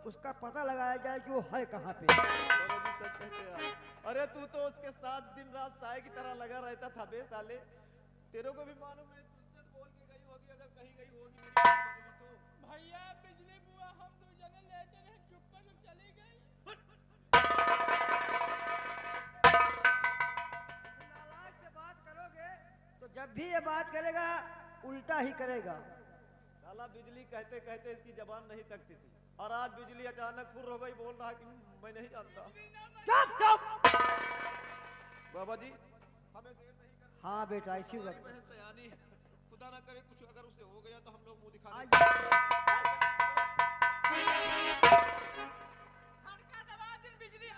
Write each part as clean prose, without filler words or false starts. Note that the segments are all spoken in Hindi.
उसका पता लगाया जाए कि वो है कहाँ पे। सच कहते यार। अरे तू तो उसके साथ दिन रात साए की तरह लगा रहता था बे साले। तेरे को भी मालूम है तुझसे बोल के गई होगी, अगर कहीं गई होगी तो। भैया बिजली बुआ हम दो जने लेटे रहे, चुप्पा से चली गई। नालायक से बात करोगे तो जब भी ये बात करेगा उल्टा ही करेगा। साला बिजली कहते कहते इसकी जबान नहीं तकती थी, और आज बिजली अचानक फुर हो गई, बोल रहा है कि मैं नहीं जानता। चुप चुप। बाबा जी हमें देर नहीं कर। हाँ बेटा ऐसी बात। बहन सयानी है, खुदा ना करे कुछ अगर उसे हो गया तो हम लोग मुंह दिखा खड़का दबा दे बिजली।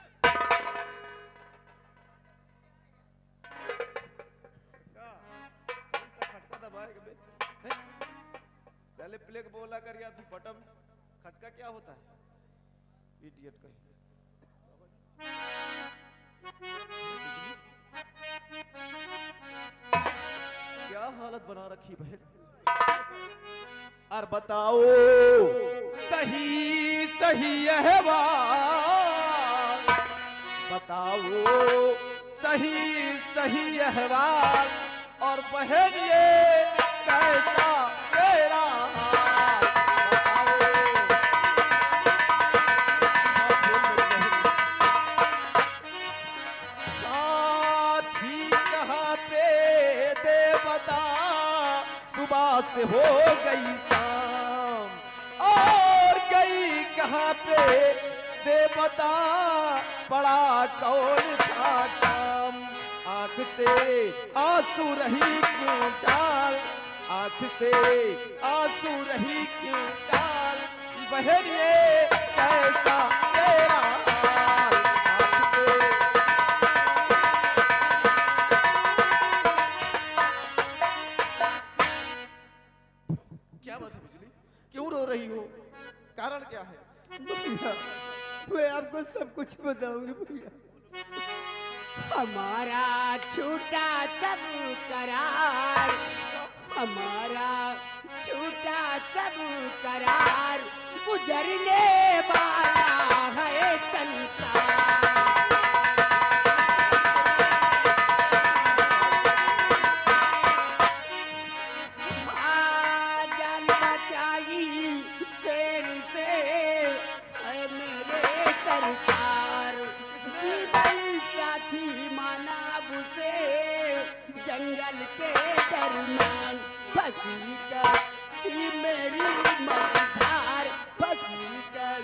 खटका दबाएगा बे। पहले प्लेग बोला कर या फिर बटन। खटका क्या होता है इडियट कहीं। क्या हालत बना रखी बहन। और बताओ सही सही यह बात, बताओ सही सही यह बात, और बहन ये कैसा तेरा हाल। साथी कहाँ पे दे बता, सुबह से हो गई शाम, और गई कहाँ पे दे बता, बड़ा कौन था काम। आंख से आंसू रही क्यों डाल, आंख से आंसू रही क्यों डाल, बहन ये कैसा तेरा हाल। क्या बात है बिजली, क्यों रो रही हो, कारण क्या है? भैया मैं आपको सब कुछ बताऊंगी भैया। हमारा छूटा सब करार, हमारा छूटा सब करार, गुजरने वाला है संसार। जान बचाई शेर से है मेरे सरकार, जीवन साथी माना उसे जंगल के दरमियान, फंसी कर थी मेरी मझधार, फंसी कर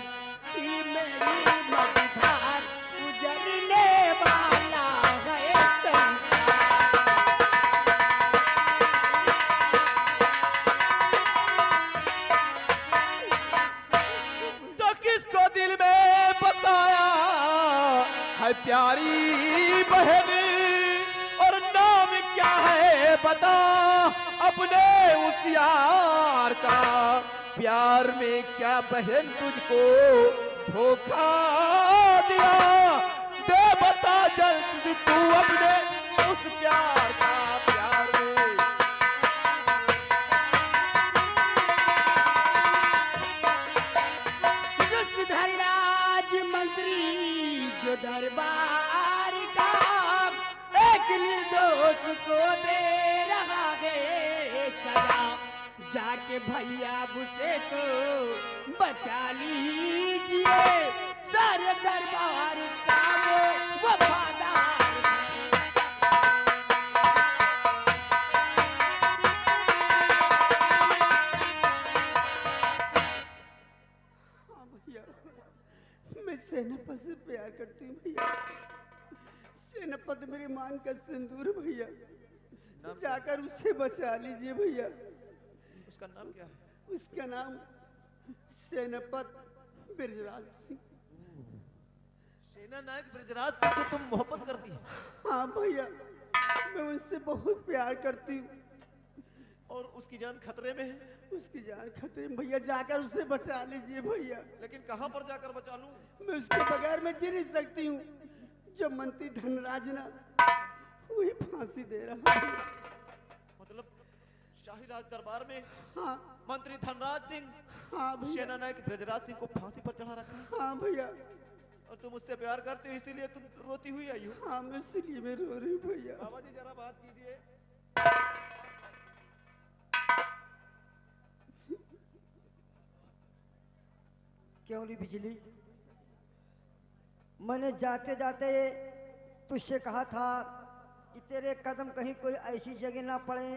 थी मेरी मझधार, गुजरने वाला है संसार। तो किसको दिल में बसाया है प्यारी बहन, और नाम क्या है बता अपने उस यार का। प्यार में क्या बहन तुझको धोखा दिया, दे बता जल्द तू अपने उस प्यार का। प्यार में धनराज मंत्री जो दरबार का एक निर्दोष को दे रहा है सजा, जाके भैया उसे तो बचा लीजिए, सर दरबार का वो वफादार है। हाँ भैया मैं सेनापत से प्यार करती हूँ भैया। सेनापत मेरी मान का सिंदूर भैया, जाकर उससे बचा लीजिए भैया। उसका नाम क्या है? उसका नाम सेनापत ब्रजराज सिंह। सेना नायक ब्रजराज सिंह से तुम मोहब्बत करती है? हाँ भैया मैं उनसे बहुत प्यार करती हूँ। और उसकी जान खतरे में है? उसकी जान खतरे में भैया, जाकर उसे बचा लीजिए भैया। लेकिन कहाँ पर जाकर बचा लूं? मैं उसके बगैर में जी नहीं सकती हूँ। जो मंत्री धनराज ना वही फांसी दे रहा है। मतलब शाही राज दरबार में हाँ मंत्री धनराज सिंह हाँ भैया, सेना नायक ब्रजराज सिंह को फांसी पर चढ़ा रखा है। हाँ भैया, और तुम उससे प्यार करते हो इसीलिए तुम रोती हुई आई हो। हाँ मैं इसलिए मैं रो रही हूँ भैया। बाबा जी जरा बात कीजिए। क्यों ली बिजली? मैंने जाते जाते तुझसे कहा था कि तेरे कदम कहीं कोई ऐसी जगह ना पड़े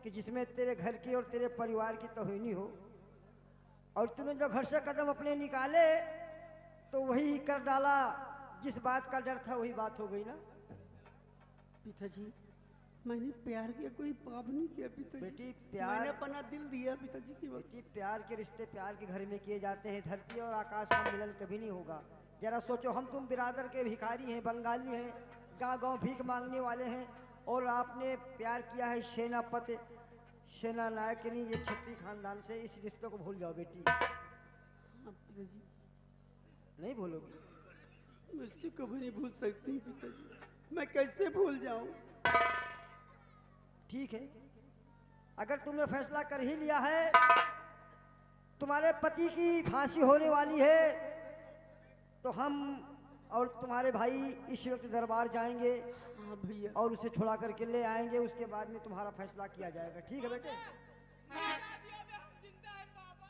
कि जिसमें तेरे घर की और तेरे परिवार की तौहीनी हो, और तूने जो घर से कदम अपने निकाले तो वही कर डाला। जिस बात का डर था वही बात हो गई ना। पिताजी मैंने प्यार किया, कोई पाप नहीं किया पिताजी। बेटी मैंने प्यार, अपना दिल दिया पिताजी की बात। बेटी प्यार के रिश्ते प्यार के घर में किए जाते हैं। धरती और आकाश का मिलन कभी नहीं होगा। जरा सोचो, हम तुम बिरादर के भिखारी हैं, बंगाली हैं, गांव गांव भीख मांगने वाले हैं, और आपने प्यार किया है सेनापति सेना नायक यानी ये क्षत्रिय खानदान से। इस रिश्ते को भूल जाओ बेटी। हाँ पिताजी, नहीं भूलोगी? मैं इसको कभी नहीं भूल सकती पिताजी। मैं कैसे भूल जाऊं? ठीक है, अगर तुमने फैसला कर ही लिया है, तुम्हारे पति की फांसी होने वाली है, तो हम और तुम्हारे भाई इस वक्त दरबार जाएंगे। हाँ भैया, और उसे छुड़ा करके ले आएंगे। उसके बाद में तुम्हारा फैसला किया जाएगा। ठीक है बेटे? शादियों में हम जिंदा हैं बाबा।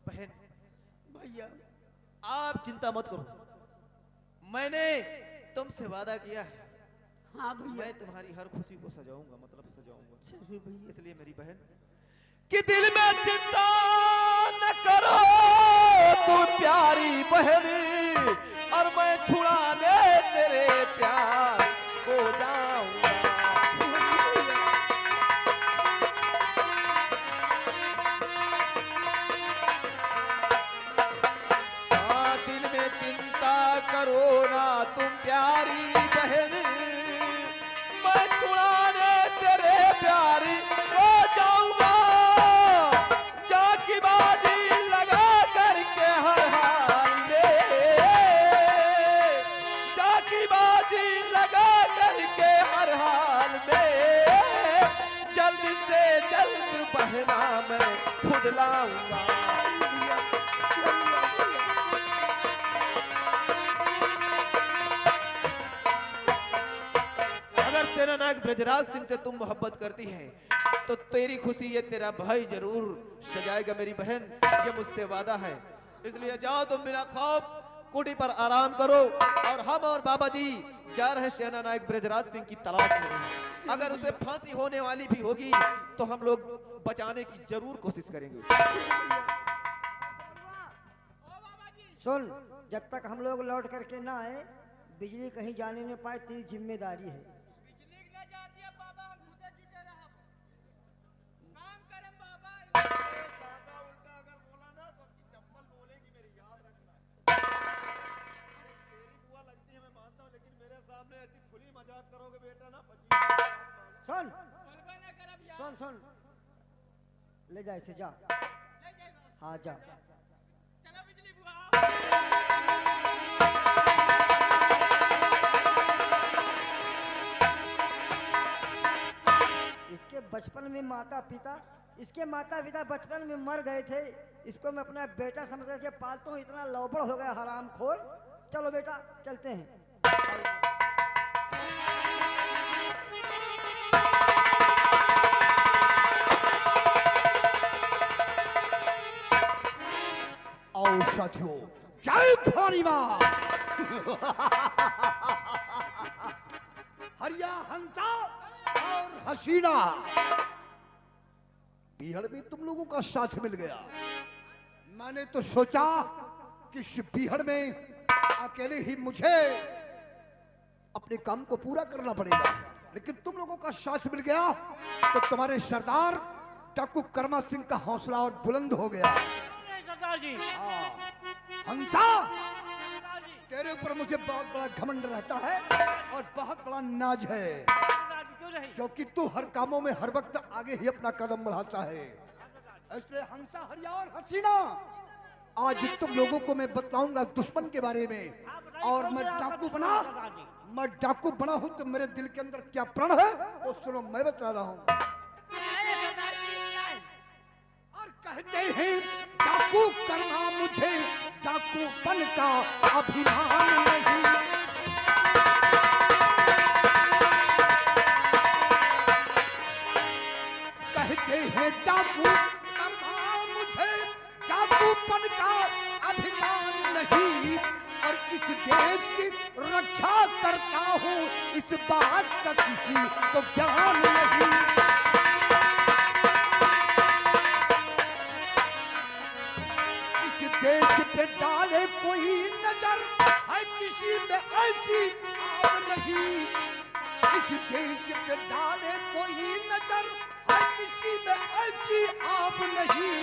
बहन भैया आप चिंता मत करो, मैंने तुमसे वादा किया है, हाँ भैया, मैं तुम्हारी हर खुशी को सजाऊंगा, मतलब सजाऊंगा। चलिए भैया। इसलिए मेरी बहन कि दिल में चिंता न करो तू प्यारी बहनी, और मैं छुड़ाने तेरे प्यार को जाऊंगा। हाँ दिल में चिंता करो ना तुम प्यारी बहनी, मैं छुड़ाने तेरे प्यारी को जाऊंगा। जाकी बाजी लगा करके हर हाल में, जाकी बाजी लगा करके हर हाल में, जल्द से जल्द बहना मैं खुद लाऊंगा। अगर सेना नायक ब्रजराज सिंह से तुम मोहब्बत करती है तो तेरी खुशी ये तेरा भाई जरूर सजाएगा मेरी बहन, ये मुझसे वादा है। इसलिए जाओ तुम बिना खौफ कुटी पर आराम करो, और हम और बाबा जी जा रहे सेना नायक ब्रजराज सिंह की तलाश में। अगर उसे फांसी होने वाली भी होगी तो हम लोग बचाने की जरूर कोशिश करेंगे। ओ बाबा जी, सुन, जब तक हम लोग लौट करके ना आए, बिजली कहीं जाने न पाए, तेरी जिम्मेदारी है। बिजली न जाती है बाबा, हम खुदे जुटे रहब। काम करम बाबा। ज्यादा उल्टा अगर बोला ना तो अपनी चप्पल बोलेगी मेरी, याद रखना। तेरी बुआ लगती है मैं मानता हूँ, लेकिन मेरे सामने ऐसी खुली मजाक करोगे बेटा ना सुन बोलबे न करब यार। सुन सुन, ले जा इसे, जा। ले जाएगा। हाँ जा। चलो बिजली बुआ। इसके बचपन में माता पिता इसके माता पिता बचपन में मर गए थे। इसको मैं अपना बेटा समझ करके पालता हूँ, इतना लौबड़ हो गया हरामखोर। चलो बेटा चलते हैं। आओ साथियों, जय भवानी मां। हरिया हंसा और हसीना, बीहड़ में तुम लोगों का साथ मिल गया। मैंने तो सोचा कि इस बीहड़ में अकेले ही मुझे अपने काम को पूरा करना पड़ेगा, लेकिन तुम लोगों का साथ मिल गया तो तुम्हारे सरदार डाकू कर्मा सिंह का हौसला और बुलंद हो गया। सरदार जी, हंसा, सरदार जी, तेरे ऊपर मुझे बहुत बड़ा घमंड रहता है और बहुत बड़ा नाज है, सरदार जी क्यों नहीं? क्योंकि तू हर कामों में हर वक्त आगे ही अपना कदम बढ़ाता है। इसलिए हंसा, हरिया और हसीना, आज तुम लोगों को मैं बताऊंगा दुश्मन के बारे में, आप बताइए और कौन मैं सा आपका डाकू दुश्मन बना है, सरदार जी? मैं डाकू बना हूं तो मेरे दिल के अंदर क्या प्रण है वो सुनो, मैं बता रहा हूं। और कहते हैं डाकू करना मुझे डाकूपन का अभिमान नहीं। कहते हैं डाकू करना मुझे डाकूपन का अभिमान नहीं, और इस देश की रक्षा करता हूँ इस बात का किसी को ज्ञान नहीं। इस देश पे डाले कोई नजर है किसी में ऐसी आग नहीं। इस देश पे डाले कोई नजर है किसी में ऐसी आग नहीं,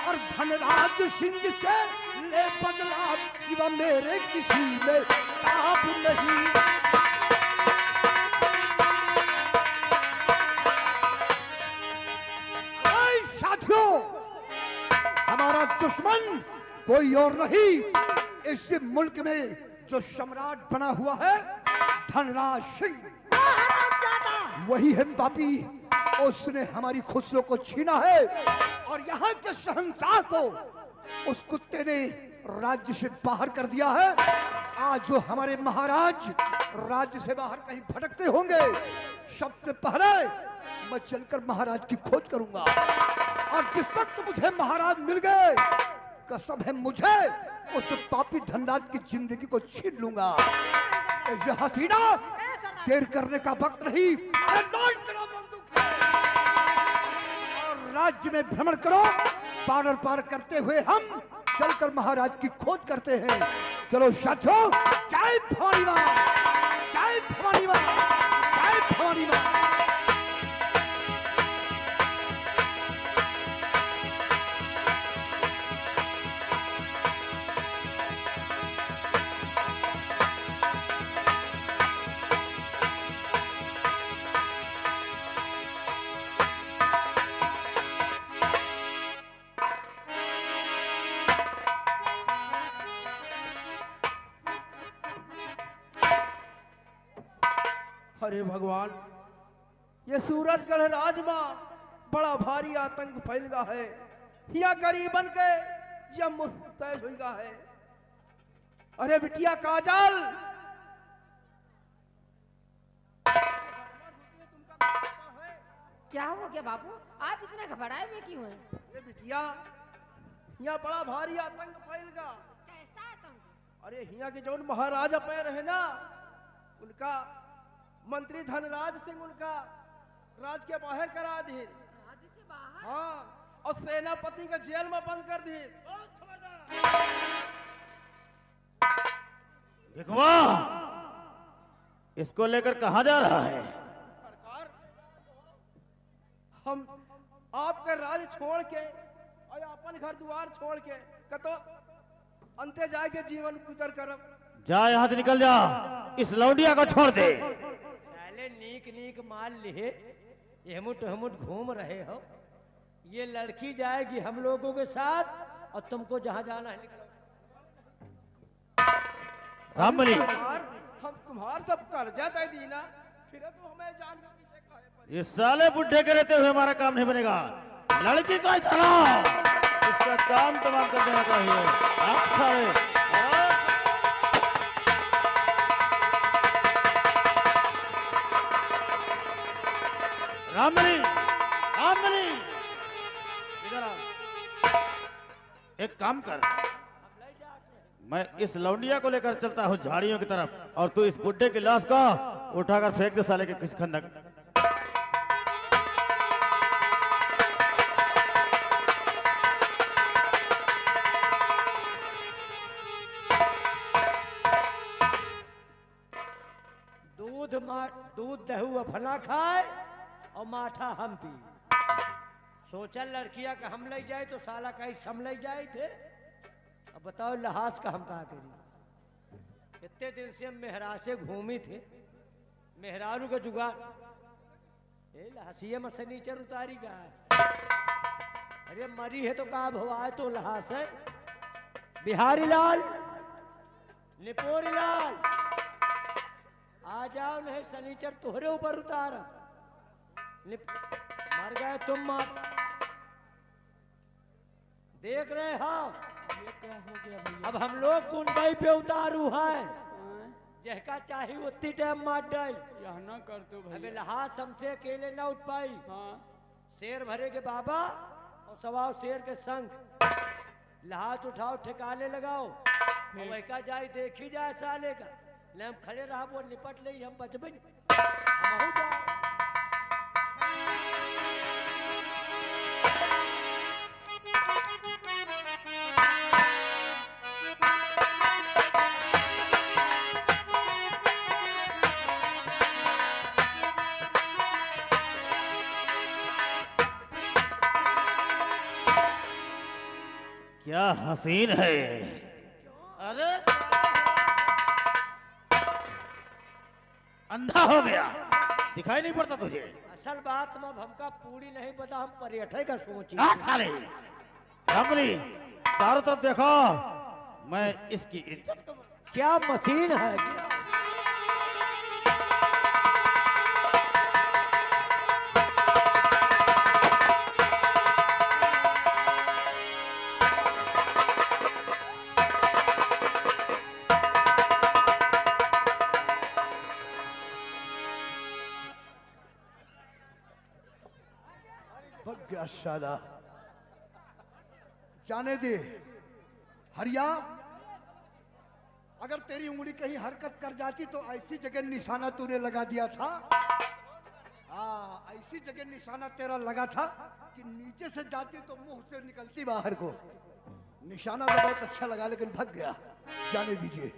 और धनराज सिंह से ले बदला सिवा मेरे किसी में ताप नहीं। साथियों, हमारा दुश्मन कोई और नहीं, इस मुल्क में जो सम्राट बना हुआ है धनराज सिंह, वही है पापी। उसने हमारी खुशियों को छीना है, और यहाँ के शहंशाह को उस कुत्ते ने राज्य से बाहर कर दिया है। आज जो हमारे महाराज राज्य से बाहर कहीं भटकते होंगे, सबसे पहले मैं चलकर महाराज की खोज करूंगा, और जिस वक्त मुझे महाराज मिल गए, कसम है मुझे उस पापी धनराज की जिंदगी को छीन लूंगा। ये हसीना, देर करने का वक्त नहीं, अरे लॉन्च करो बंदूक और राज्य में भ्रमण करो। बॉर्डर पार करते हुए हम चलकर महाराज की खोज करते हैं। चलो साथियों, जय भवानी मां, जय भवानी मां, जय भवानी मां। अरे भगवान, ये सूरजगढ़ राजमा बड़ा भारी आतंक फैल गया है। या गरीबन के यह मुस्तैद हो गया है। अरे बिटिया काजल, क्या हो गया बाबू? आप इतने घबराए हुए क्यों हैं? ये बिटिया, यहाँ बड़ा भारी आतंक फैल गया। कैसा आतंक? अरे यहाँ के जौन महाराजा पैर है ना, उनका मंत्री धनराज सिंह उनका राज के बाहर करा दी। राज्य से बाहर? हाँ, और सेनापति का जेल में बंद कर दी। भिखवा, इसको लेकर कहां जा रहा है? सरकार, हम आपका राज छोड़ के और अपन घर द्वार छोड़ के कतो अंते जाके जीवन गुजर करब। जा, यहां से निकल जा, इस लौंडिया को छोड़ दे। नीक नीक माल लिए एहमुट अहमुट घूम रहे हो। ये लड़की जाएगी हम लोगों के साथ, और तुमको जहां जाना है निकलो। रामबली, हम तुम्हार सब कर्जा दे दी ना, फिर तो हमें जान के पीछे खाए पड़े। ये साले बुढ़े के रहते हुए हमारा काम नहीं बनेगा। लड़की को चला, इसका काम तमाम कर देना चाहिए। आप सारे रामबली, रामबली, इधर आ। एक काम कर, मैं इस लौंडिया को लेकर चलता हूँ झाड़ियों की तरफ, और तू इस बुड्ढे की लाश को उठाकर फेंक दे साले के किस खंडक। दूध दहू अफला खाए और माठा हम पी। सोचा लड़किया का हम ले जाए तो साला कहीं सम ले जाए थे। अब बताओ लहाज का हम कहा करी। इतने दिन से हम मेहरा से घूमी थे, मेहरारू का जुगाड़ लहसिया में सनीचर उतारी गया है। अरे मरी है तो कहा भवाए तो लहास है। बिहारी लाल, निपोरी लाल, जाओ नहीं शनिचर तोहरे ऊपर उतार। मर गए तुम मत। देख रहे हो ये क्या हो गया भैया? अब हम लोग कुंडई पे उतारू हैं, जहका चाही उतनी टाइम मार डाल। यह ना कर दो अबे भैया। लहास हमसे अकेले ना उठ पाई। हाँ शेर भरे के बाबा और सवाओ शेर के संग। लहास उठाओ ठिकाने लगाओ और वैका जाए देखी जाए साले का। ले हम खड़े रहा वो निपट ले हम बचबे हम जाए। क्या हसीन है। अरे अंधा हो गया, दिखाई नहीं पड़ता तुझे? असल बात में अब हमका पूरी नहीं पता, हम पर्यटक का सोची। साले रमणी, चारों तरफ देखो, मैं इसकी इज्जत करूं। क्या मशीन है? भग गया साला। जाने दे हरिया, अगर तेरी उंगली कहीं हरकत कर जाती तो ऐसी जगह निशाना तूने लगा दिया था। हाँ, ऐसी जगह निशाना तेरा लगा था कि नीचे से जाती तो मुंह से निकलती बाहर को। निशाना तो बहुत अच्छा लगा लेकिन भग गया। जाने दीजिए,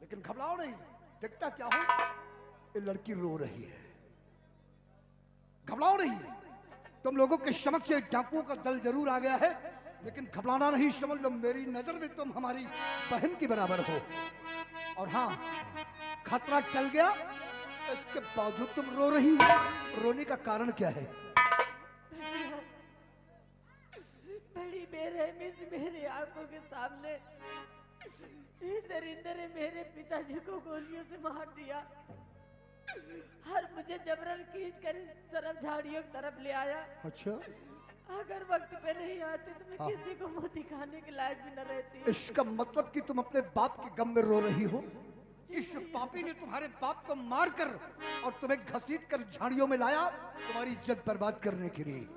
लेकिन घबराओ नहीं। देखता क्या हो, ये लड़की रो रही है। घबराओ नहीं, तुम लोगों के समक्ष एक डाकुओं का दल जरूर आ गया है, लेकिन घबराना नहीं। समझ लो मेरी नजर में तुम हमारी बहन के बराबर हो। और हाँ, खतरा टल गया, इसके बावजूद तुम रो रही हो। रोने का कारण क्या है? बड़ी बेरहमी से मेरी आंखों के सामने दरिंदर ने मेरे पिताजी को गोलियों से मार दिया और मुझे जबरन खींच कर इस तरफ झाड़ियों की तरफ ले आया। अच्छा, अगर वक्त पे नहीं आते तो मैं किसी को मुंह दिखाने के लायक भी न रहती। इसका मतलब कि तुम अपने बाप के गम में रो रही हो। इस पापी ने तुम्हारे बाप को मारकर और तुम्हें घसीट कर झाड़ियों में लाया तुम्हारी इज्जत बर्बाद करने के लिए।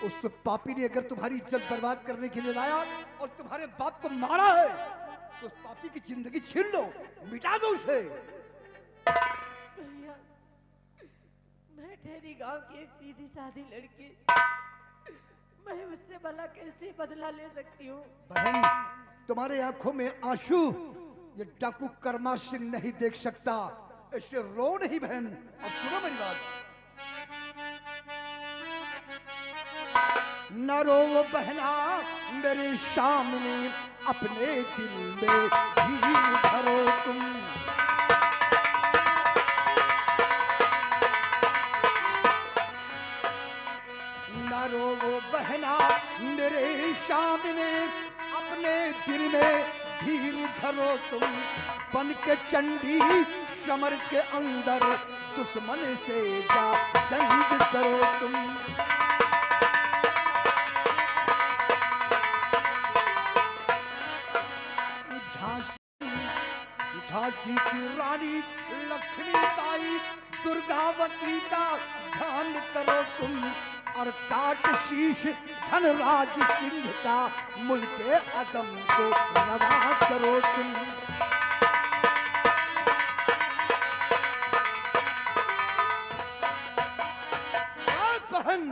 उस पापी ने अगर तुम्हारी इज्जत बर्बाद करने के लिए लाया और तुम्हारे बाप को मारा है तो उस पापी की जिंदगी छीन लो, मिटा दो उसे। भैया, मैं ठहरी गांव की एक सीधी सादी लड़की, मैं उससे भला कैसे बदला ले सकती हूँ? बहन, तुम्हारे आंखों में आंसू ये डाकू कर्मा सिंह नहीं देख सकता। ऐसे रो नहीं बहन। अब सुनो मेरी बात। न रो वो बहना मेरे सामने, अपने दिल में धीर धरो तुम। न रो वो बहना मेरे सामने, अपने दिल में धीर धरो तुम। बन के चंडी समर के अंदर दुश्मन से जा जंग करो तुम। झांसी की रानी लक्ष्मीबाई दुर्गावती का ध्यान करो तुम। और काट शीश धनराज सिंह का मुल्क अदम को रवा करो तुम। बहन,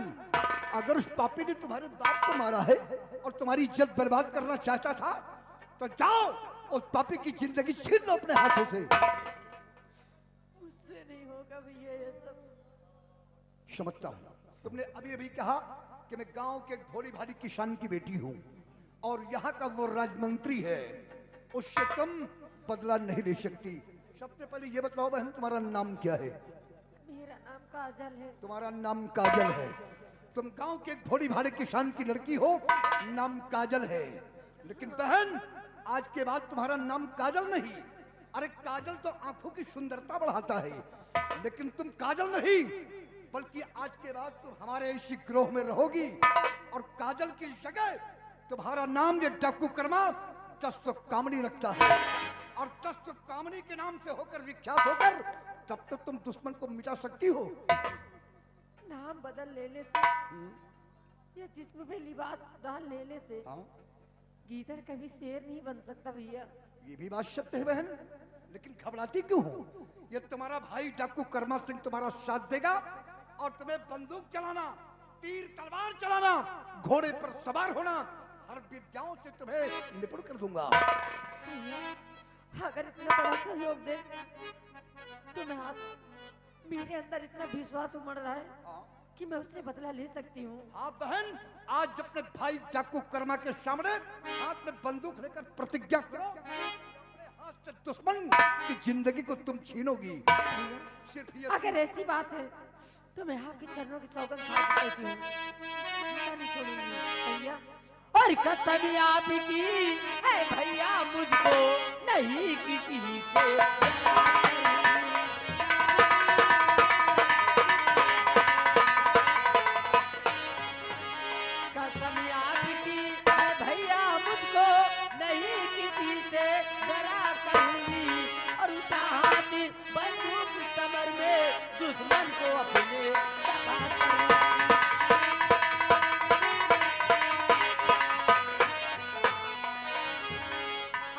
अगर उस पापी ने तुम्हारे बाप को मारा है और तुम्हारी इज्जत बर्बाद करना चाहता था तो जाओ उस पापी की जिंदगी छीन लो अपने हाथों से। मुझसे नहीं होगा भैया ये सब। समझता हूँ, तुमने अभी अभी कहा कि मैं गांव के भोली भाली किसान की बेटी हूँ और यहाँ का वो राजमंत्री है, उससे तुम बदला नहीं ले सकती। सबसे पहले ये बताओ बहन, तुम्हारा नाम क्या है? मेरा नाम काजल है। तुम्हारा नाम काजल है। तुम गांव के एक भोली भाले किसान की लड़की हो, नाम काजल है। लेकिन बहन, आज के बाद तुम्हारा नाम काजल नहीं, अरे काजल तो आंखों की सुंदरता बढ़ाता है, लेकिन तुम काजल नहीं, बल्कि आज के बाद तुम हमारे इसी ग्रोह में रहोगी और काजल की जगह तुम्हारा नाम ये डाकू कर्मा दस्तु कामनी रखता है और दस्तु कामनी के नाम से होकर विख्यात होकर तब तक तुम दुश्मन को मिटा सकती हो। नाम बदल लेने से या जिस्म पे लिबास डाल लेने से गीदड़ कभी शेर नहीं बन सकता भैया। ये भी बात सत्य है बहन, लेकिन घबराती क्यों हो? ये तुम्हारा भाई डाकू कर्मा सिंह तुम्हारा साथ देगा और तुम्हें बंदूक चलाना, तीर तलवार चलाना, घोड़े पर सवार होना, हर विद्याओं से तुम्हें निपुण कर दूंगा। भैया अगर इतना बड़ा सहयोग दे तो मैं मेरे अंदर इतना विश्वास उमड़ रहा है कि मैं उससे बदला ले सकती हूँ। हाँ बहन, आज अपने भाई डाकू कर्मा के सामने हाथ में बंदूक लेकर प्रतिज्ञा करो, अपने हाथ से दुश्मन की जिंदगी को तुम छीनोगी। सिर्फ ये अगर ऐसी बात है तो मैं आपके चरणों की सौगंध खा के कहती हूँ, नहीं छोड़ूंगी भैया। और कसम आपकी है भैया, मुझको नहीं किसी से बंदूक कमर में दुश्मन को अपने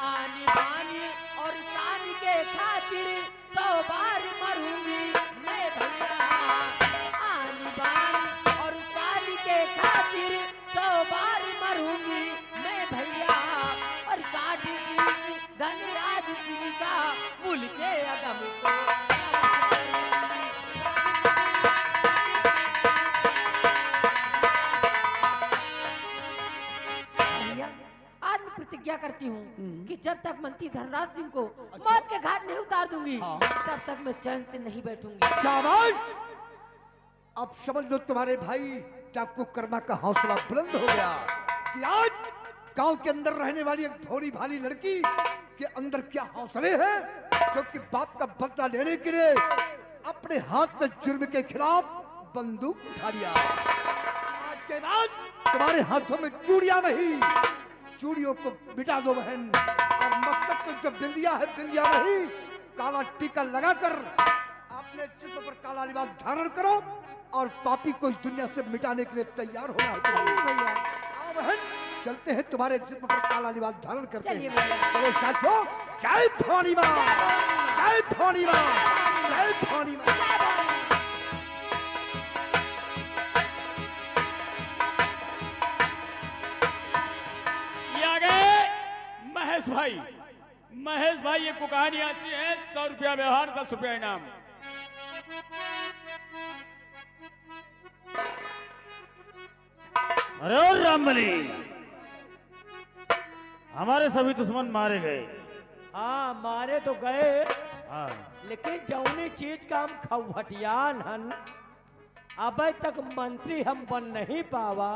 आनी बानी और शान के खातिर 100 बार मरूंगी मैं भैया। आनी बानी और शान के खातिर 100 बार मरूंगी मैं भैया। और काटी धनराज सिंह का मुल के अगम को आज मैं प्रतिज्ञा करती हूँ कि जब तक मंत्री धनराज सिंह को मौत के घाट नहीं उतार दूंगी तब तक मैं चैन से नहीं बैठूंगी। शाबाश! अब समझ लो तुम्हारे भाई डाकू कर्मा का हौसला बुलंद हो गया कि आज गांव के अंदर रहने वाली एक भोली भाली लड़की के अंदर क्या हौसले हैं, जो कि बाप का बदला लेने के लिए अपने हाथ में जुर्म के खिलाफ बंदूक उठा लिया। आज के बाद तुम्हारे हाथों में चूड़ियां नहीं, चूड़ियों को मिटा दो बहन, और मस्तक में जो बिंदिया है बिंदिया नहीं, काला टीका लगाकर अपने जिस्म पर काला लिबास धारण करो और पापी को इस दुनिया से मिटाने के लिए तैयार होना है। आओ बहन, चलते हैं तुम्हारे जिस्म पर काला लिबास धारण करते हैं। चलो साथियों, जय भवानी मां, जय भवानी मां, जय भवानी मां। महेश भाई ये कहानी ऐसी है, 100 रुपया व्यवहार, 10 रुपया इनाम। अरे ओ रामबली, हमारे सभी दुश्मन मारे गए। हाँ मारे तो गए, हाँ, लेकिन जौनी चीज का हम खवटियान हन अब तक मंत्री हम बन नहीं पावा,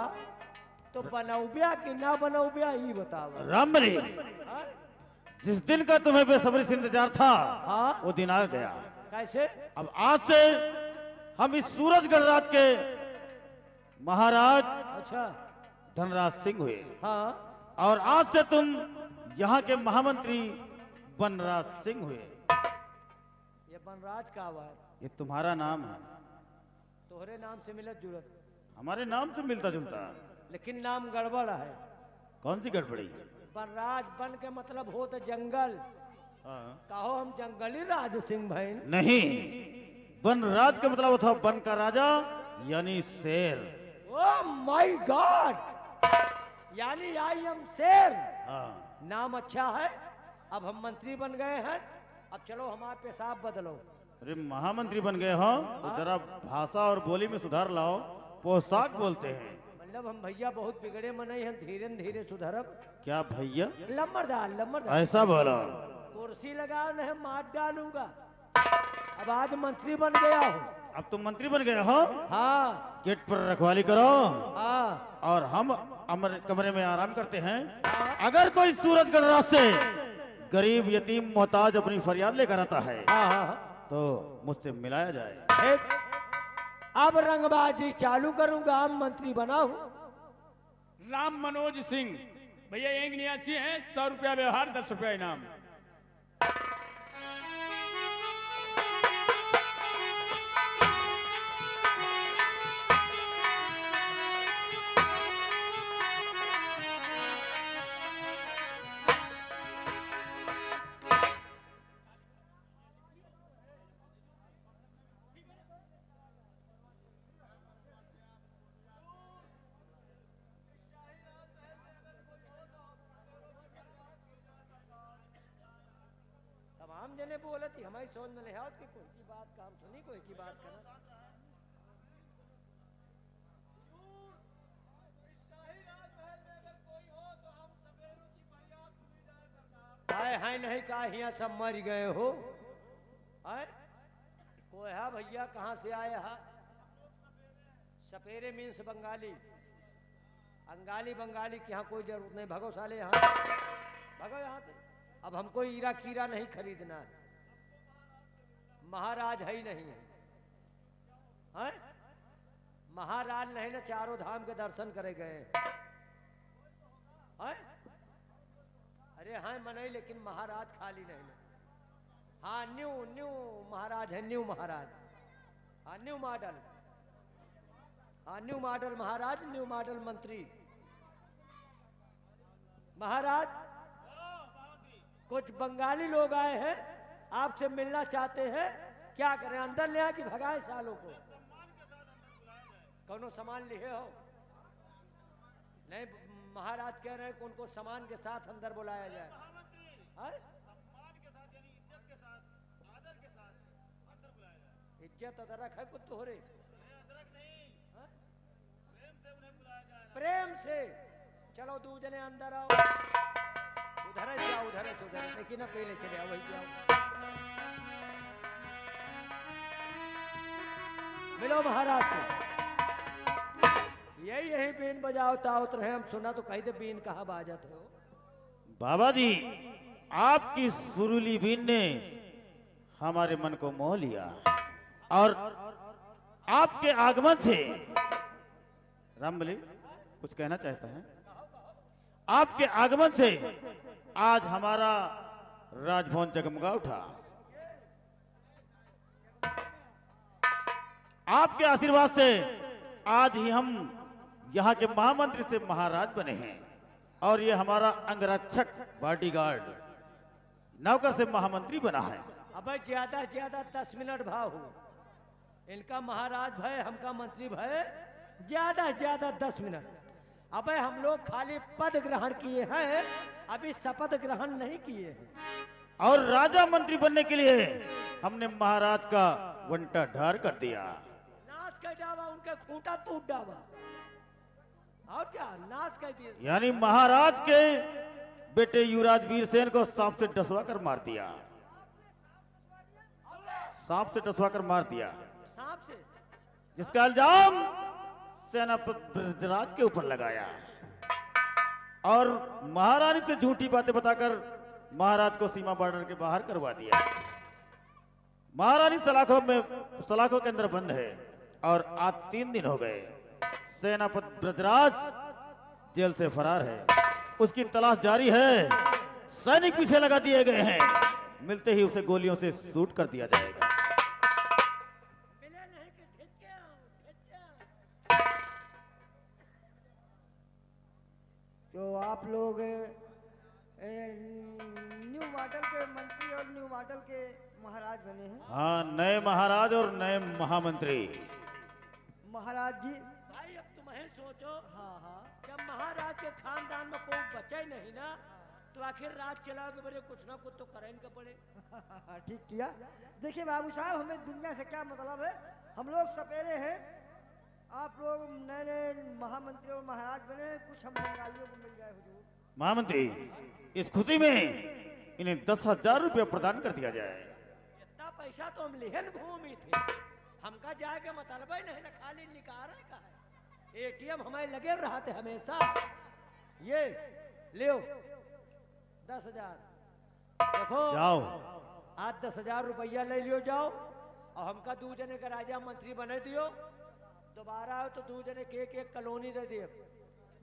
तो बनौबिया कि ना बनौबिया ही बतावा। रामबली, हाँ? जिस दिन का तुम्हें बेसब्री से इंतजार था, हाँ? वो दिन आ गया। कैसे? अब आज से हम इस सूरजगढ़ राज के महाराज अच्छा धनराज सिंह हुए। हाँ, और आज से तुम यहाँ के महामंत्री बनराज सिंह हुए। ये बनराज का आवाज ये तुम्हारा नाम है। तोहरे नाम से मिलत जुलत, हमारे नाम से मिलता जुलता। लेकिन नाम गड़बड़ है। कौन सी गड़बड़ी? बनराज बन के मतलब हो तो जंगल, कहो हम जंगली राज सिंह भाई। नहीं, बनराज का मतलब था वन का राजा यानी शेर। ओह माय गॉड, यानी आई एम शेर। नाम अच्छा है। अब हम मंत्री बन गए हैं, अब चलो हमारे पेशाब बदलो। अरे महामंत्री बन गए हो तो जरा भाषा और बोली में सुधार लाओ। पोशाक बोलते हैं। मतलब हम भैया बहुत बिगड़े मने हैं, धीरे धीरे सुधरब। क्या भैया? लम्बरदार ऐसा बोलो। कुर्सी लगा नहीं मार डालूंगा। अब आज मंत्री बन गया हूँ। अब तुम मंत्री बन गए हो? हाँ। गेट पर रखवाली करो। हाँ। और हम कमरे में आराम करते हैं। अगर कोई सूरजगढ़ राज से गरीब यतीम मोहताज अपनी फरियाद लेकर आता है हाँ हाँ हाँ। तो मुझसे मिलाया जाए। ठीक। अब रंगबाजी चालू करूंगा, आम मंत्री बना हूं। राम मनोज सिंह भैया एक नियासी है, 100 रुपया व्यवहार, 10 रुपया इनाम। तमाम जने बोले थी हमारी सोच में ले आओ कि कोई की बात काम सुनी, कोई की बात करना। हाय हाय नहीं कहा यहाँ सब मर गए हो। हाय कोई है भैया, कहाँ से आए हा? सपेरे मीन्स बंगाली। अंगाली बंगाली की यहाँ कोई जरूरत नहीं, भगो साले यहाँ, भगो यहाँ से। अब हमको हीरा कीरा नहीं खरीदना है, महाराज है ही नहीं है, हैं? महाराज नहीं ना, चारों धाम के दर्शन करे गए हैं। अरे हाँ मनई, लेकिन महाराज खाली नहीं ना। हाँ न्यू न्यू महाराज है, न्यू महाराज, हाँ न्यू मॉडल, हाँ न्यू मॉडल महाराज, न्यू मॉडल मंत्री महाराज। कुछ बंगाली लोग आए हैं, आपसे मिलना चाहते हैं, क्या करें, अंदर ले आए कि भगाए सालों को? कौनो सामान लिए हो? नहीं, महाराज कह रहे हैं कि उनको सामान के साथ अंदर बुलाया जाए। इज्जत अदरक है कुछ तोहरे? प्रेम से चलो, दो जने अंदर आओ, उधर से आओ, उधर से उधर, लेकिन ना पहले चले आओ, वही आओ, मिलो महाराज से। यही बीन बजाओ ताओत रहे, हम सुना तो कही थे बीन कहाँ बाजत हो। बाबा जी, आपकी सुरीली बीन ने हमारे मन को मोह लिया और आपके आगमन से, रामबली कुछ कहना चाहता है? आपके आगमन से आज हमारा राजभवन जगमगा उठा। आपके आशीर्वाद से आज ही हम यहाँ के महामंत्री से महाराज बने हैं और ये हमारा अंगरक्षक बॉडीगार्ड नौकर से महामंत्री बना है। अब ज्यादा से ज्यादा 10 मिनट भाव हो, इनका महाराज भय, हमका मंत्री भय, ज्यादा से ज्यादा 10 मिनट। अबे हम लोग खाली पद ग्रहण किए हैं, अभी शपथ ग्रहण नहीं किए हैं। और राजा मंत्री बनने के लिए हमने महाराज का वंटा ढार कर दिया। नाच कर डावा, उनके खूंटा टूट डावा, और क्या नाच कर दिए। यानी महाराज के बेटे युवराज वीरसेन को सांप से डसवा कर मार दिया, सांप से डसवा कर मार दिया, सांप से, जिसका इल्जाम सेनापति ब्रजराज के ऊपर लगाया और महारानी से झूठी बातें बताकर महाराज को सीमा बॉर्डर के बाहर करवा दिया। महारानी सलाखों के अंदर बंद है और आज 3 दिन हो गए। सेनापति ब्रजराज जेल से फरार है, उसकी तलाश जारी है, सैनिक पीछे लगा दिए गए हैं, मिलते ही उसे गोलियों से शूट कर दिया जाएगा। तो आप लोग न्यू मॉडल के मंत्री और न्यू मॉडल के महाराज बने हैं। हाँ, नए महाराज और नए महामंत्री। महाराज जी, भाई अब तुम्हें सोचो, हाँ हाँ, जब महाराज के खानदान में कोई बचा ही नहीं ना, तो आखिर राज चलाओगे, बड़े कुछ ना कुछ तो करें का पड़े। ठीक किया। देखिए बाबू साहब, हमें दुनिया से क्या मतलब है, हम लोग सपेरे हैं, आप लोग नए नए महामंत्री और महाराज बने हैं, कुछ हम बंगालियों को मिल जाए हुजूर। महामंत्री, इस खुशी में इन्हें 10,000 रुपया प्रदान कर दिया जाए। इतना पैसा तो हम लेहन घूमी थे, हमका जाके मतलब ही नहीं ना, खाली निकाल का है। एटीएम हमारे लगे रहा थे हमेशा। ये ले 10,000 देखो जाओ। 8-10 हजार रुपया ले लियो जाओ और हमका 2 जने का राजा मंत्री बने दियो। दोबारा आओ तो 2 जने के एक कॉलोनी दे दियो,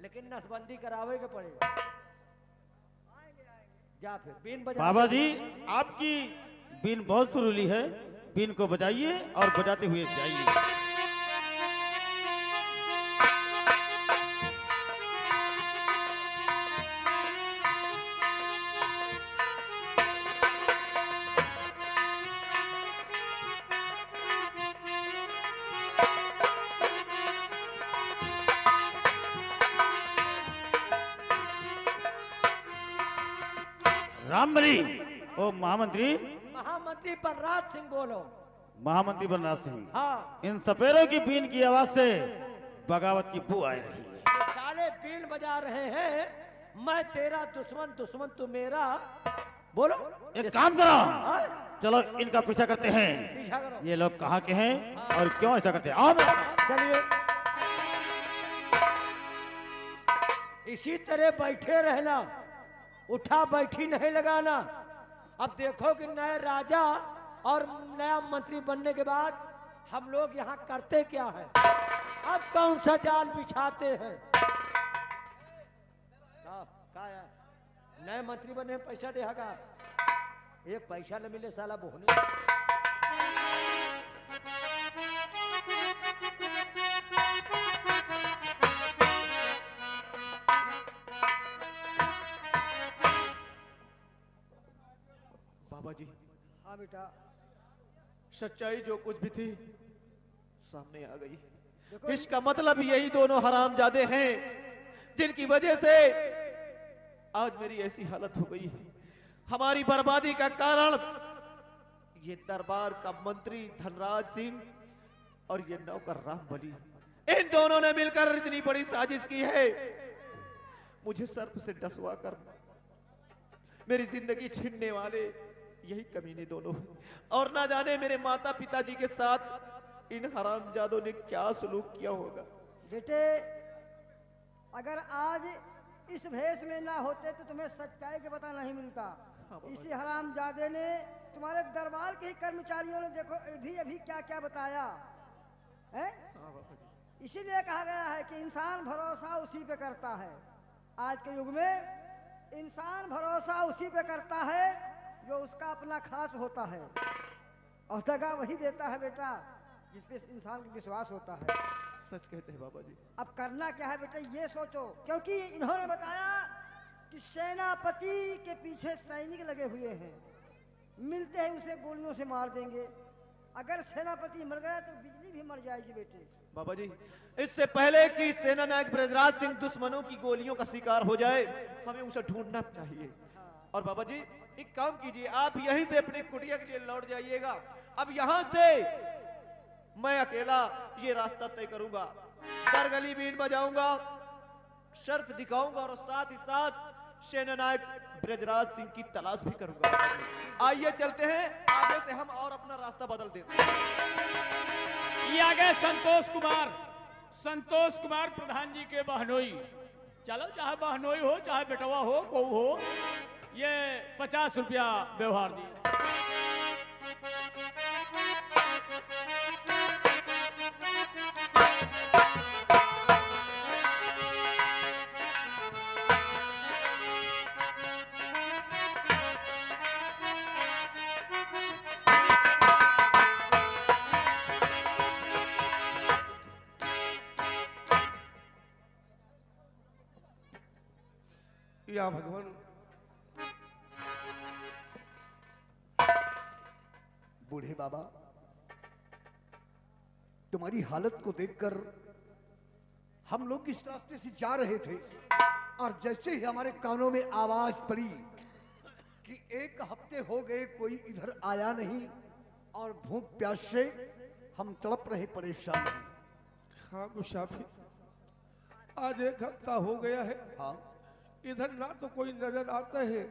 लेकिन नसबंदी करावे के पड़ेगा। जा फिर बीन बजा। बाबा जी आपकी बीन बहुत सुरीली है, बीन को बजाइए और बजाते हुए जाइए। रामबली, ओ महामंत्री। महामंत्री प्रहलाद सिंह बोलो। महामंत्री बनराज सिंह, हाँ, इन सपेरों की बीन की आवाज से बगावत की बू आ रही है। ये साले बीन बजा रहे हैं, मैं तेरा दुश्मन, दुश्मन तू मेरा। बोलो एक काम करो, हाँ? चलो इनका पीछा करते हैं। पीछा करो। ये लोग कहाँ के हैं और क्यों ऐसा करते हैं? आओ मेरे साथ। चलिए इसी तरह बैठे रहना, उठा बैठी नहीं लगाना। अब देखो कि नए राजा और नया मंत्री बनने के बाद हम लोग यहाँ करते क्या है, अब कौन सा जाल बिछाते हैं। का है? नए मंत्री बनने में पैसा देगा, एक पैसा न मिले साला बोहने। बाबा जी, हाँ बेटा, सच्चाई जो कुछ भी थी सामने आ गई। देखो इसका मतलब यही दोनों हरामजादे हैं जिनकी वजह से आज मेरी ऐसी हालत हो गई है। हमारी बर्बादी का कारण ये दरबार का मंत्री धनराज सिंह और ये नौकर रामबली, इन दोनों ने मिलकर इतनी बड़ी साजिश की है। मुझे सर्प से डसवा कर मेरी जिंदगी छीनने वाले यही कमीने दोनों हैं। और ना जाने मेरे माता पिताजी के साथ इन हरामजादों ने क्या सलूक किया होगा। बेटे, अगर आज इस भेष में ना होते तो तुम्हें सच्चाई के पता नहीं मिलता। इसी हरामजादे ने, तुम्हारे दरबार के ही कर्मचारियों ने देखो अभी क्या क्या बताया है। इसीलिए कहा गया है कि इंसान भरोसा उसी पे करता है। आज के युग में इंसान भरोसा उसी पे करता है जो उसका अपना खास होता है, और दगा वही देता है बेटा जिस पे इंसान का विश्वास होता है। सच कहते हैं बाबा जी। अब करना क्या है बेटे, ये सोचो, क्योंकि इन्होंने बताया कि सेनापति के पीछे सैनिक लगे हुए हैं, मिलते ही उसे गोलियों से मार देंगे। अगर सेनापति मर गया तो बिजली भी मर जाएगी बेटे। बाबा जी, इससे पहले कि सेना नायक ब्रजराज सिंह दुश्मनों की गोलियों का शिकार हो जाए, हमें उसे ढूंढना चाहिए। और बाबा जी, एक काम कीजिए, आप यहीं से अपने कुटिया के लिए लौट जाइएगा। अब यहाँ से मैं अकेला ये रास्ता तय करूंगा, दर गली बीन बजाऊंगा, शर्फ दिखाऊंगा और साथ ही साथ सेना नायक ब्रजराज सिंह की तलाश भी करूंगा। आइए चलते हैं आगे से, हम और अपना रास्ता बदल देते हैं। ये आ गए संतोष कुमार, संतोष कुमार प्रधान जी के बहनोई। चलो, चाहे बहनोई हो चाहे बेटवा हो, को हो, ये 50 रुपया व्यवहार दिए। या भगवान, बूढ़े बाबा, तुम्हारी हालत को देखकर हम लोग इस रास्ते से जा रहे थे और जैसे ही हमारे कानों में आवाज पड़ी कि 1 हफ्ते हो गए कोई इधर आया नहीं और भूख प्यास से हम तड़प रहे, परेशान हैं। हाँ मुसाफिर, आज 1 हफ्ता हो गया है। हाँ, इधर ना तो कोई नजर आता है,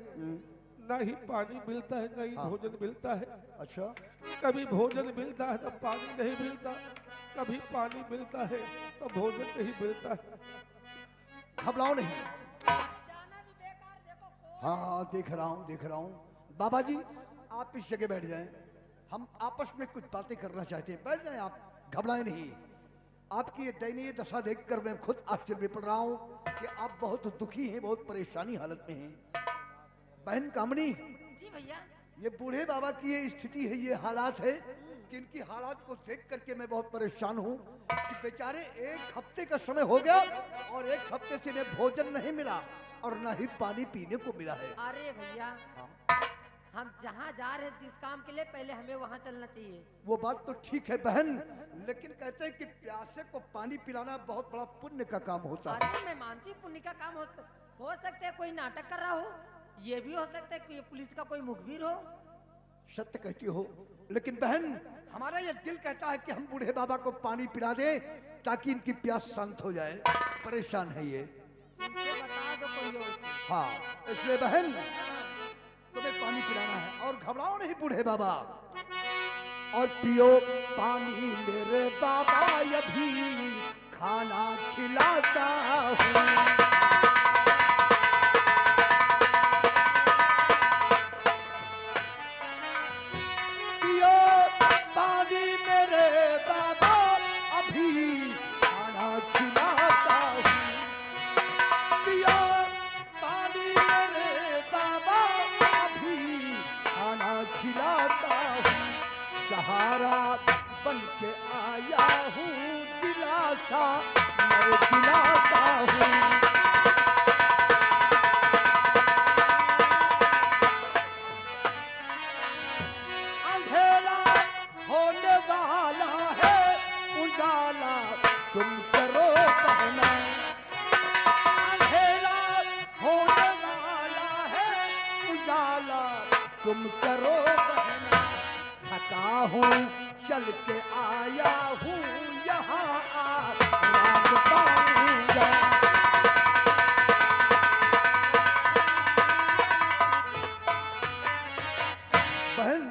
ना ही पानी मिलता है, ना ही भोजन मिलता है। अच्छा, कभी भोजन मिलता है तो पानी नहीं मिलता, कभी पानी मिलता है तो भोजन नहीं मिलता है। घबराओ नहीं। हाँ, देख रहा हूँ बाबा जी आप इस जगह बैठ जाएं, हम आपस में कुछ बातें करना चाहते हैं। बैठ जाएं आप, घबराएं नहीं। आपकी ये दयनीय दशा देखकर मैं खुद आश्चर्य पड़ रहा हूं कि आप बहुत दुखी हैं, बहुत परेशानी हालत में हैं। बहन कामनी, जी भैया। ये बूढ़े बाबा की ये स्थिति है, ये हालात है कि इनकी हालात को देख करके मैं बहुत परेशान हूँ कि बेचारे 1 हफ्ते का समय हो गया और 1 हफ्ते से इन्हें भोजन नहीं मिला और न ही पानी पीने को मिला है। अरे भैया, हम जहाँ जा रहे हैं जिस काम के लिए, पहले हमें वहाँ चलना चाहिए। वो बात तो ठीक है बहन, लेकिन कहते हैं कि प्यासे को पानी पिलाना बहुत बड़ा पुण्य का काम होता है। अरे मैं मानती हूँ पुण्य का काम हो सकता है कोई नाटक कर रहा हो, ये भी हो सकता है कि ये पुलिस का कोई मुखबिर हो। सत्य कहती हो, लेकिन बहन हमारा ये दिल कहता है कि हम बूढ़े बाबा को पानी पिला दें ताकि इनकी प्यास शांत हो जाए। परेशान है ये। इनसे बता दो कोई और से। हाँ, इसलिए बहन तुम्हें पानी पिलाना है और घबराओ नहीं बूढ़े बाबा। और पियो पानी मेरे बाबा, अभी खाना खिलाता हूँ। सहारा बन के आया हूँ, दिलासा मैं दिलाता हूँ। अंधेरा होने वाला है, उजाला तुम करो बहना। अंधेरा होने वाला है, उजाला तुम करो बहना। थका हूँ चल के आया हूँ, यहाँ आराम पाऊंगा। बहन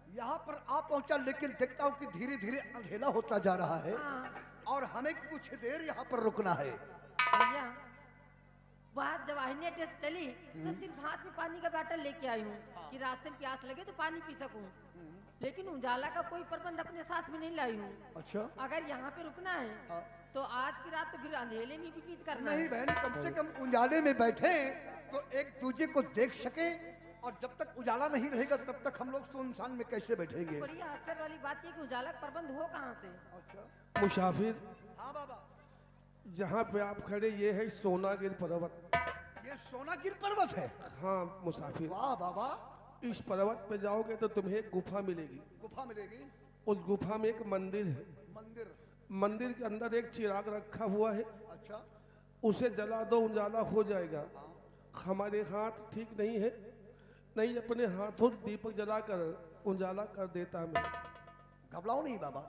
यहाँ पर आ पहुंचा, लेकिन देखता हूँ कि धीरे धीरे अंधेरा होता जा रहा है और हमें कुछ देर यहाँ पर रुकना है। भैया बात जब आईने टेस्ट चली तो सिर्फ हाथ में पानी का बॉटल लेके आई हूँ कि रास्ते में प्यास लगे तो पानी पी सकूं, लेकिन उजाला का कोई प्रबंध अपने साथ में नहीं लाई हूँ। अच्छा, अगर यहाँ पे रुकना है तो आज की रात तो फिर अंधेरे में भी बीत करना नहीं है। बहन, कम से कम उजाले में बैठे तो एक दूसरे को देख सके, और जब तक उजाला नहीं रहेगा तब तक हम लोग सुनसान में कैसे बैठेंगे। बड़ी आश्चर्य वाली बात है कि उजाला का प्रबंध हो कहाँ से। अच्छा मुसाफिर, हाँ बाबा, जहाँ पे आप खड़े ये है सोनागिर पर्वत। ये सोनागिर पर्वत है? हाँ मुसाफिर। वाह बाबा। इस पर्वत पे जाओगे तो तुम्हें एक गुफा मिलेगी। गुफा मिलेगी? उस गुफा में एक मंदिर है। मंदिर? मंदिर के अंदर एक चिराग रखा हुआ है। अच्छा, उसे जला दो, उजाला हो जाएगा। हमारे हाथ ठीक नहीं है, नहीं अपने हाथों दीपक जलाकर उजाला कर देता मैं। घबराओ नहीं बाबा,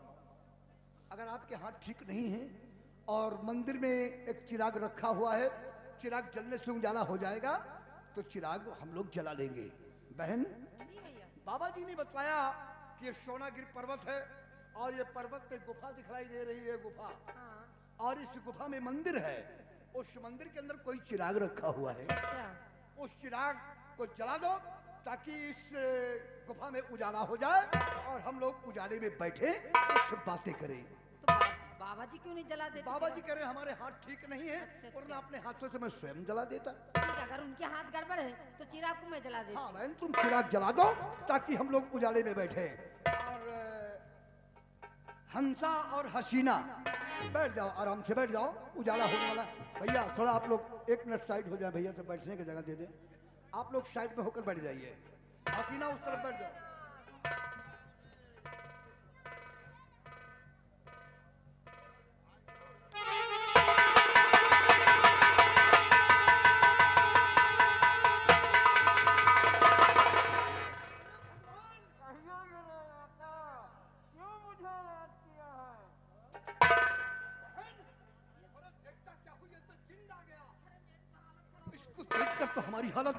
अगर आपके हाथ ठीक नहीं है और मंदिर में एक चिराग रखा हुआ है, चिराग जलने से उजाला हो जाएगा तो चिराग हम लोग जला लेंगे। बहन बाबा जी ने बताया कि ये सोनागिर पर्वत है और ये पर्वत पे गुफा दिखाई दे रही है, गुफा। और इस गुफा में मंदिर है, उस मंदिर के अंदर कोई चिराग रखा हुआ है। उस चिराग को जला दो ताकि इस गुफा में उजाला हो जाए और हम लोग उजाले में बैठे उससे बातें करें। तो बाबा जी क्यों नहीं जला देते? बाबा जी कह रहे हमारे हाथ ठीक नहीं है, वरना अपने हाथों से मैं स्वयं जला देता। ठीक, अगर उनके हाथ गड़बड़ है तो चिराग को मैं जला देती। हाँ बहन, तुम चिराग जला दो ताकि हम लोग उजाले में बैठे। और हंसा और हसीना बैठ जाओ, आराम से बैठ जाओ, उजाला होने वाला। भैया थोड़ा आप लोग 1 मिनट साइड हो जाए, भैया तो बैठने की जगह दे दें। आप लोग साइड में होकर बैठ जाइए। हसीना उस तरफ बैठ जाओ। देखकर तो हमारी हालत